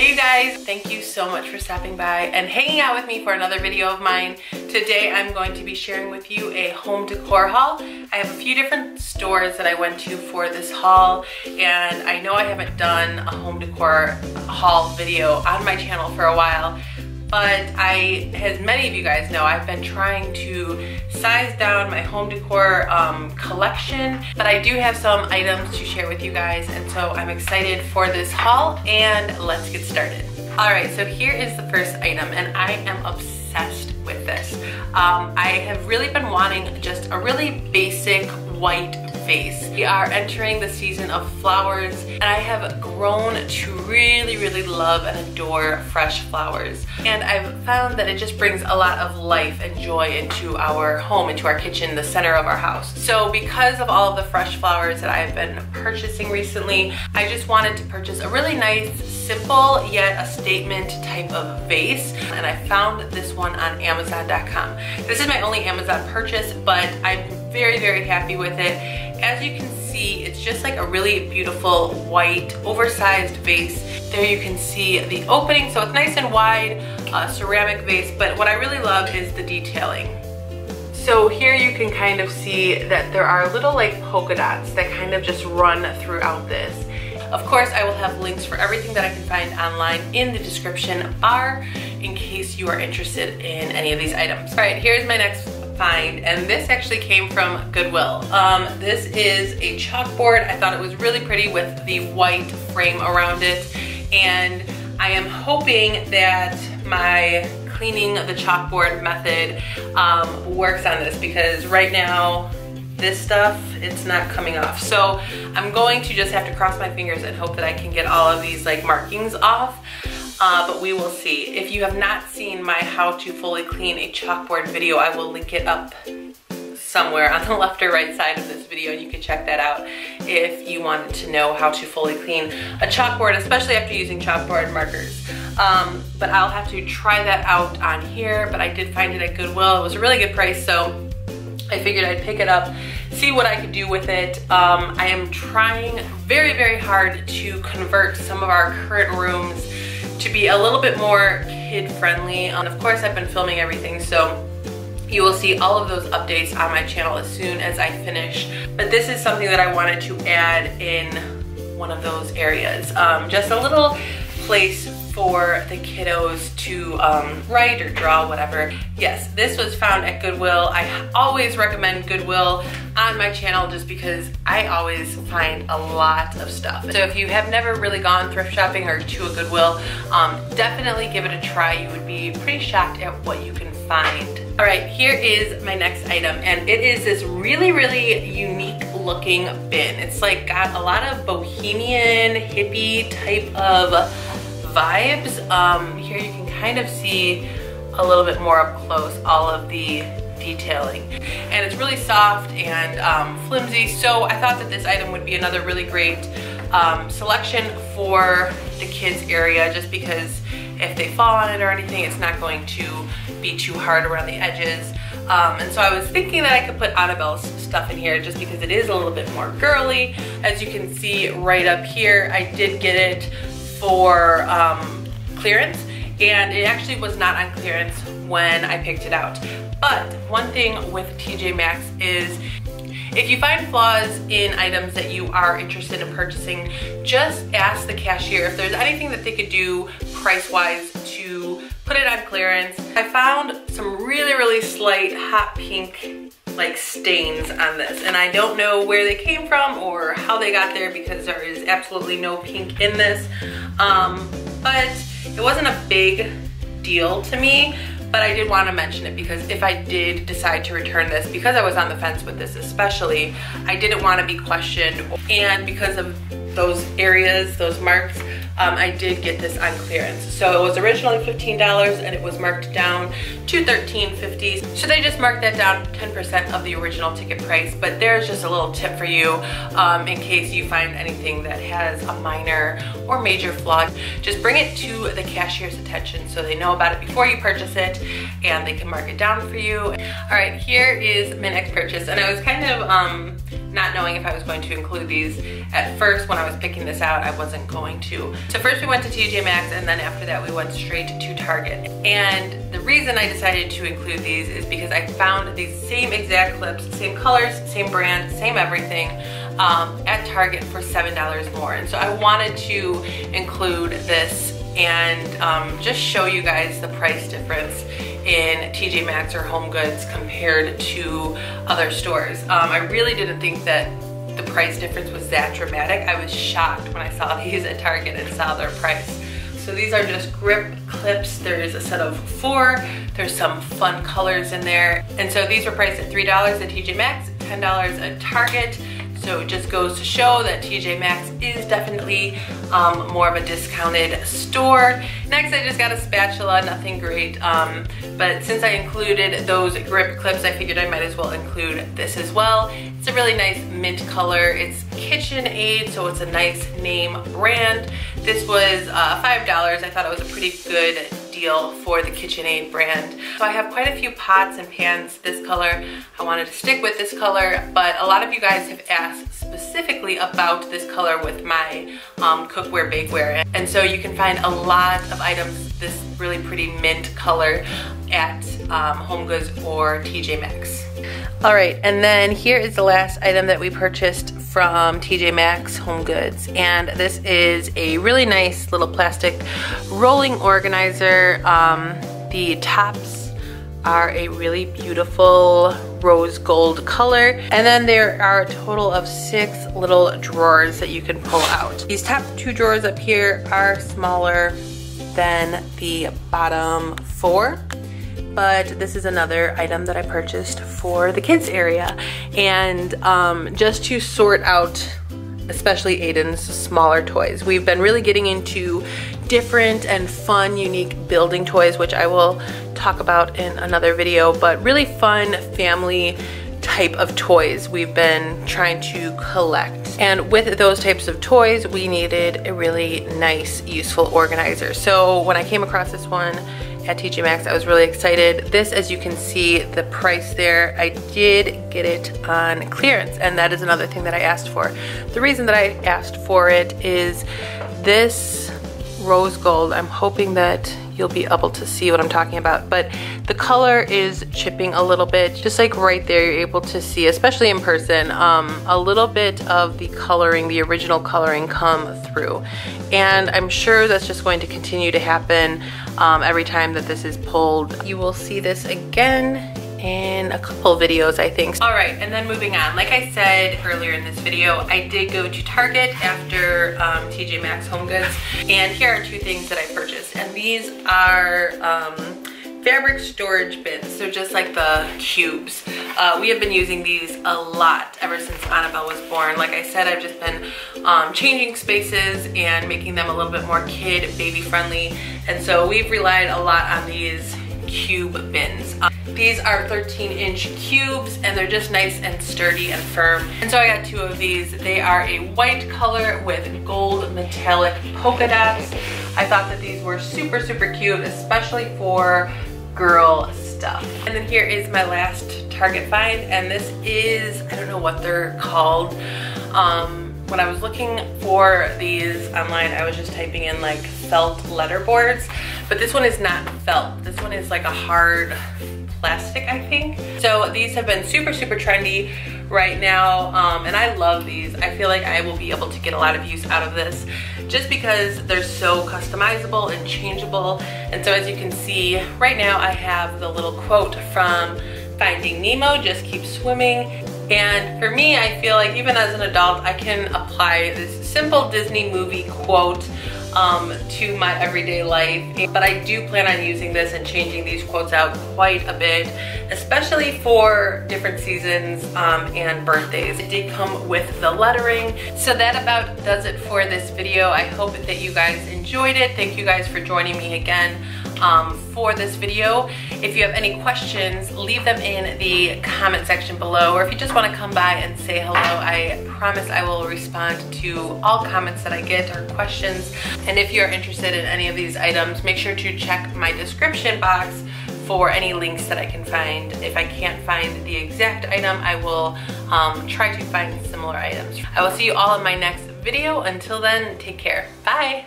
Hey you guys, thank you so much for stopping by and hanging out with me for another video of mine. Today I'm going to be sharing with you a home decor haul. I have a few different stores that I went to for this haul, and I know I haven't done a home decor haul video on my channel for a while, but as many of you guys know, I've been trying to size down my home decor collection, but I do have some items to share with you guys, and so I'm excited for this haul, and let's get started. All right, so here is the first item, and I am obsessed with this. I have really been wanting just a really basic white vase. We are entering the season of flowers, and I have grown to really love and adore fresh flowers. And I've found that it just brings a lot of life and joy into our home, into our kitchen, the center of our house. So because of all of the fresh flowers that I've been purchasing recently, I just wanted to purchase a really nice, simple, yet a statement type of vase. And I found this one on Amazon.com. This is my only Amazon purchase, but I'm very happy with it. As you can see, it's just like a really beautiful white oversized vase. There you can see the opening, so it's nice and wide, ceramic vase, but what I really love is the detailing. So here you can kind of see that there are little like polka dots that kind of just run throughout this. Of course, I will have links for everything that I can find online in the description bar in case you are interested in any of these items. All right, here's my next find, and this actually came from Goodwill. This is a chalkboard. I thought it was really pretty with the white frame around it, and I am hoping that my cleaning the chalkboard method works on this, because right now this stuff, it's not coming off. So I'm going to just have to cross my fingers and hope that I can get all of these like markings off. But we will see. If you have not seen my how to fully clean a chalkboard video, I will link it up somewhere on the left or right side of this video. You can check that out if you wanted to know how to fully clean a chalkboard, especially after using chalkboard markers. But I'll have to try that out on here, but I did find it at Goodwill. It was a really good price, so I figured I'd pick it up, see what I could do with it. I am trying very hard to convert some of our current rooms to be a little bit more kid-friendly. And of course, I've been filming everything, so you will see all of those updates on my channel as soon as I finish. But this is something that I wanted to add in one of those areas. Just a little place for the kiddos to write or draw, whatever. Yes, this was found at Goodwill. I always recommend Goodwill on my channel just because I always find a lot of stuff. So if you have never really gone thrift shopping or to a Goodwill, definitely give it a try. You would be pretty shocked at what you can find. All right, here is my next item, and it is this really unique looking bin. It's like got a lot of bohemian, hippie type of vibes. Here you can kind of see a little bit more up close all of the detailing, and it's really soft and flimsy, so I thought that this item would be another really great selection for the kids area, just because if they fall on it or anything, it's not going to be too hard around the edges. And so I was thinking that I could put Annabelle's stuff in here just because it is a little bit more girly. As you can see right up here, I did get it for clearance, and it actually was not on clearance when I picked it out. But one thing with TJ Maxx is if you find flaws in items that you are interested in purchasing, just ask the cashier if there's anything that they could do price-wise to put it on clearance. I found some really slight hot pink like stains on this, and I don't know where they came from or how they got there because there is absolutely no pink in this. But it wasn't a big deal to me, but I did want to mention it because if I did decide to return this, because I was on the fence with this especially, I didn't want to be questioned, and because of those areas, those marks, I did get this on clearance. So it was originally $15 and it was marked down to $13.50. So they just marked that down 10% of the original ticket price. But there's just a little tip for you in case you find anything that has a minor or major flaw. Just bring it to the cashier's attention so they know about it before you purchase it and they can mark it down for you. All right, here is my next purchase, and I was kind of not knowing if I was going to include these. At first, when I was picking this out, I wasn't going to. So first we went to TJ Maxx, and then after that we went straight to Target. And the reason I decided to include these is because I found these same exact clips, same colors, same brand, same everything, at Target for $7 more. And so I wanted to include this and just show you guys the price difference in TJ Maxx or Home Goods compared to other stores. I really didn't think that the price difference was that dramatic. I was shocked when I saw these at Target and saw their price. So these are just grip clips. There is a set of 4. There's some fun colors in there. And so these were priced at $3 at TJ Maxx, $10 at Target. So it just goes to show that TJ Maxx is definitely more of a discounted store. Next, I just got a spatula, nothing great. But since I included those grip clips, I figured I might as well include this as well. It's a really nice mint color. It's KitchenAid, so it's a nice name brand. This was $5. I thought it was a pretty good deal for the KitchenAid brand. So I have quite a few pots and pans this color. I wanted to stick with this color, but a lot of you guys have asked specifically about this color with my cookware, bakeware. And so you can find a lot of items this really pretty mint color at Home Goods or TJ Maxx. All right, and then here is the last item that we purchased from TJ Maxx Home Goods, and this is a really nice little plastic rolling organizer. The tops are a really beautiful rose gold color, and then there are a total of 6 little drawers that you can pull out. These top 2 drawers up here are smaller than the bottom 4. But this is another item that I purchased for the kids area, and just to sort out especially Aiden's smaller toys. We've been really getting into different and fun, unique building toys, which I will talk about in another video, but really fun family type of toys we've been trying to collect. And with those types of toys, we needed a really nice, useful organizer. So when I came across this one at TJ Maxx, I was really excited. This, as you can see, the price there, I did get it on clearance, and that is another thing that I asked for. The reason that I asked for it is this rose gold. I'm hoping that you'll be able to see what I'm talking about, but the color is chipping a little bit, just like right there you're able to see, especially in person, a little bit of the coloring, the original coloring, come through. And I'm sure that's just going to continue to happen every time that this is pulled. You will see this again in a couple videos, I think. All right, and then moving on. Like I said earlier in this video, I did go to Target after TJ Maxx Home Goods, and here are 2 things that I purchased. And these are fabric storage bins. So just like the cubes. We have been using these a lot ever since Annabelle was born. Like I said, I've just been changing spaces and making them a little bit more kid, baby friendly. And so we've relied a lot on these cube bins. These are 13-inch cubes, and they're just nice and sturdy and firm. And so I got 2 of these. They are a white color with gold metallic polka dots. I thought that these were super, super cute, especially for girl stuff. And then here is my last Target find, and this is, I don't know what they're called. When I was looking for these online, I was just typing in like felt letter boards, but this one is not felt. This one is like a hard plastic, I think. So these have been super, super trendy right now, and I love these. I feel like I will be able to get a lot of use out of this just because they're so customizable and changeable. And so as you can see right now, I have the little quote from Finding Nemo, just keep swimming. And for me, I feel like even as an adult, I can apply this simple Disney movie quote to my everyday life. But I do plan on using this and changing these quotes out quite a bit, especially for different seasons and birthdays. It did come with the lettering. So that about does it for this video. I hope that you guys enjoyed it. Thank you guys for joining me again for this video. If you have any questions, leave them in the comment section below, or if you just want to come by and say hello, I promise I will respond to all comments that I get or questions. And if you're interested in any of these items, make sure to check my description box for any links that I can find. If I can't find the exact item, I will try to find similar items. I will see you all in my next video. Until then, take care. Bye.